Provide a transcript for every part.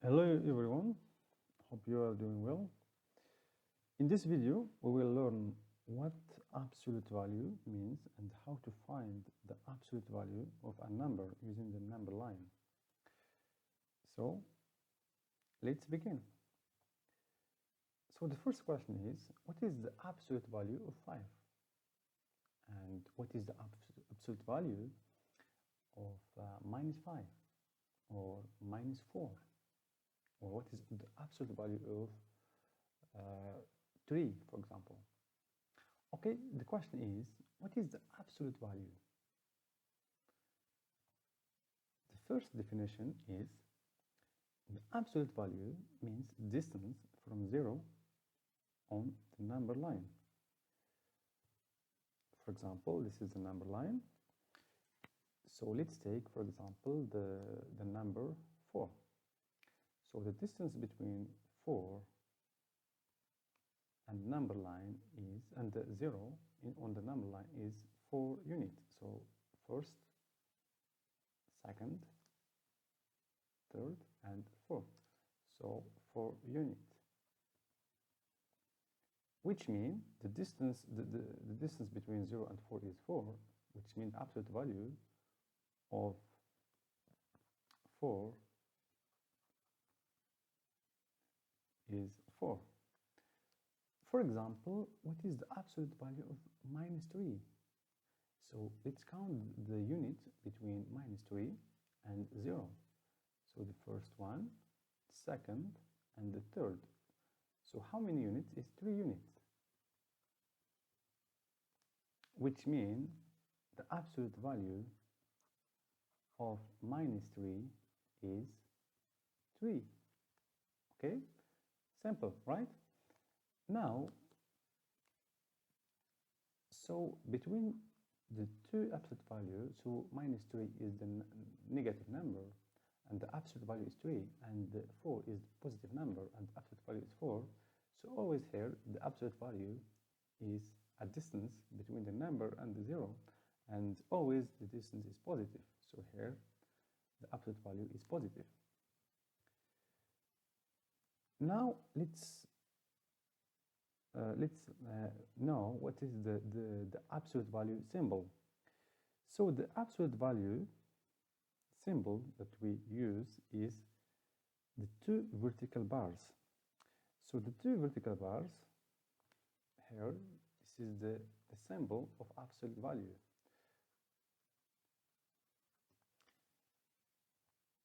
Hello everyone, hope you are doing well. In this video, we will learn what absolute value means and how to find the absolute value of a number using the number line. So, let's begin. So the first question is, what is the absolute value of 5? And what is the absolute value of minus 5 or minus 4? Or what is the absolute value of 3, for example? Okay, the question is, what is the absolute value? The first definition is the absolute value means distance from 0 on the number line. For example, this is the number line. So let's take, for example, the number 4. So the distance between 4 and number line is, and the 0 on the number line is 4 units. So first, second, third, and fourth. So 4 units. Which means the distance between 0 and 4 is 4, which means absolute value of 4 is 4. For example, what is the absolute value of minus 3? So let's count the units between minus 3 and 0. So the first one, second, and the third. So how many units is 3 units? Which means the absolute value of minus 3 is 3. Okay? Simple, right? Now, so between the two absolute values, so minus 3 is the negative number, and the absolute value is 3, and the 4 is the positive number, and the absolute value is 4. So always here, the absolute value is a distance between the number and the 0, and always the distance is positive. So here, the absolute value is positive. Now let's know what is the absolute value symbol. So the absolute value symbol that we use is the 2 vertical bars. So the 2 vertical bars here, this is the symbol of absolute value.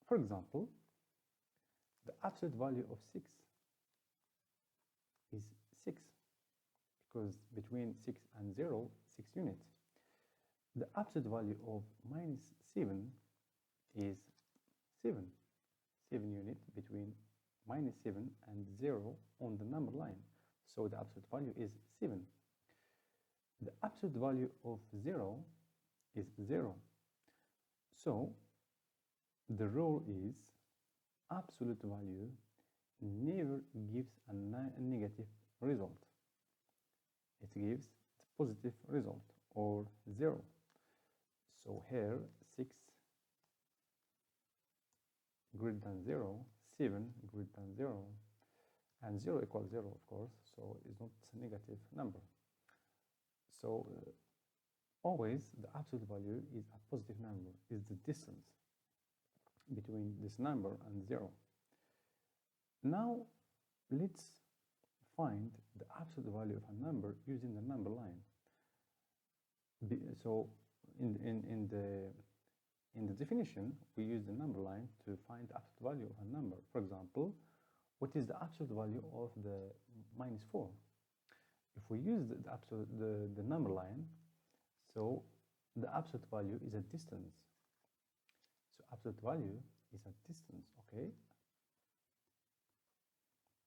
For example, the absolute value of 6 is 6, because between 6 and 0, 6 units. The absolute value of minus 7 is 7 units between minus 7 and 0 on the number line. So the absolute value is 7. The absolute value of 0 is 0. So the rule is absolute value never gives a negative result. It gives the positive result, or 0. So here 6 greater than 0, 7 greater than 0, and 0 equals 0, of course, so it's not a negative number. So always the absolute value is a positive number, is the distance between this number and 0. Now let's find the absolute value of a number using the number line. So in the definition, we use the number line to find the absolute value of a number. For example, what is the absolute value of the minus 4? If we use the number line, so the absolute value is a distance. So absolute value is a distance, okay?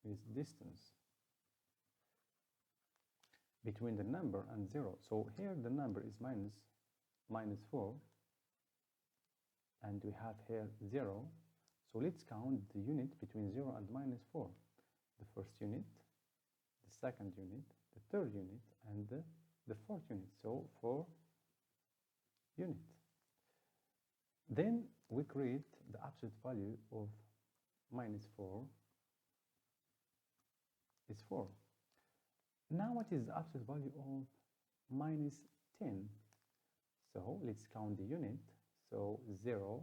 Is distance between the number and 0. So here the number is minus 4, and we have here 0. So let's count the unit between 0 and minus 4. The first unit, the second unit, the third unit, and the fourth unit. So 4 units. Then we create the absolute value of minus 4 is 4. Now what is the absolute value of minus 10? So let's count the unit. So 0,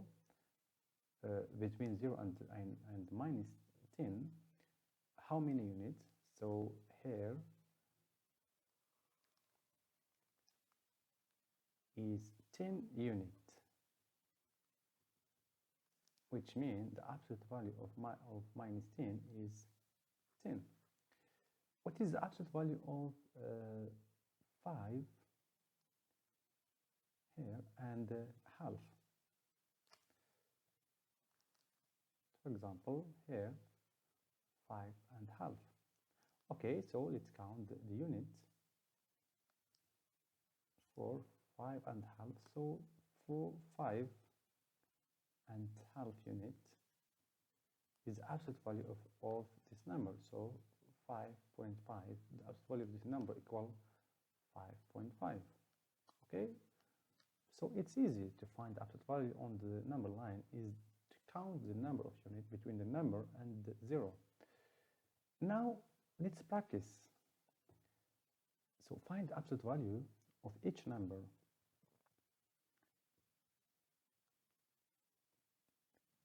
between 0 and minus 10, how many units? So here is 10 units, which means the absolute value of minus 10 is 10. What is the absolute value of 5 here and half? For example, here 5 and half. Okay, so let's count the units for 5 and half. So for 5 and half unit is the absolute value of this number. So 5.5, the absolute value of this number equal 5.5. Okay, so it's easy to find the absolute value on the number line is to count the number of units between the number and the 0. Now let's practice. So find the absolute value of each number.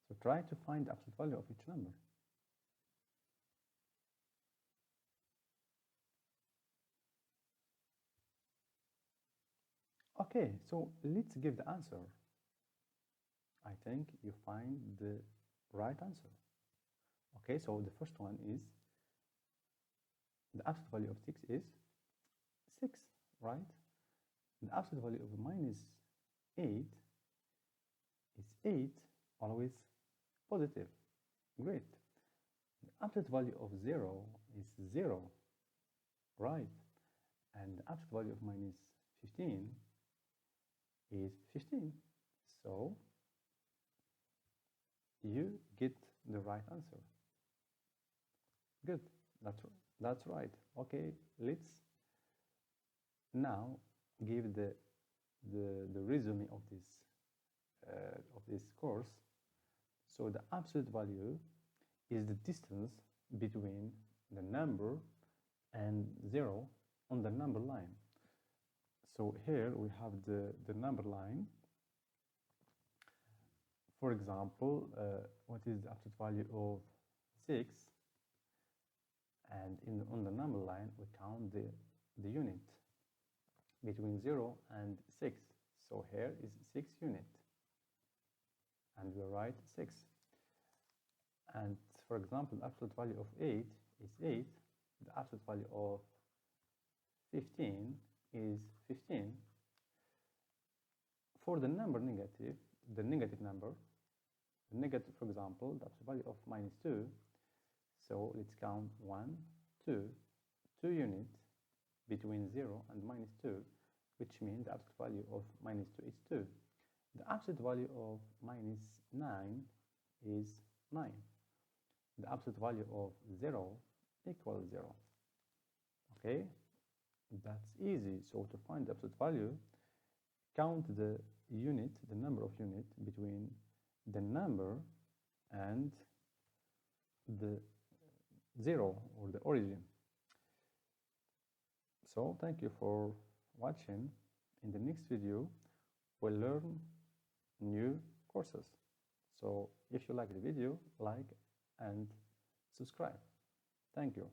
So try to find the absolute value of each number. Okay, so let's give the answer. I think you find the right answer. Okay, so the first one is the absolute value of 6 is 6, right? The absolute value of minus 8 is 8, always positive. Great. The absolute value of 0 is 0, right? And the absolute value of minus 15 is 15. So you get the right answer. Good. That's right. Okay, let's now give the resume of this course. So the absolute value is the distance between the number and 0 on the number line. So here we have the number line. For example, what is the absolute value of 6? And on the number line, we count the unit between 0 and 6. So here is 6 unit. And we write 6. And for example, the absolute value of 8 is 8. The absolute value of 15 is 15. For the number negative, the negative number, the negative, for example, the absolute value of minus 2. So let's count 1, 2, 2 units between 0 and minus 2, which means the absolute value of minus 2 is 2. The absolute value of minus 9 is 9. The absolute value of 0 equals 0. Okay, that's easy. So to find the absolute value, count the unit, the number of units between the number and the 0 or the origin. So thank you for watching. In the next video, we'll learn new courses. So if you like the video, like and subscribe. Thank you.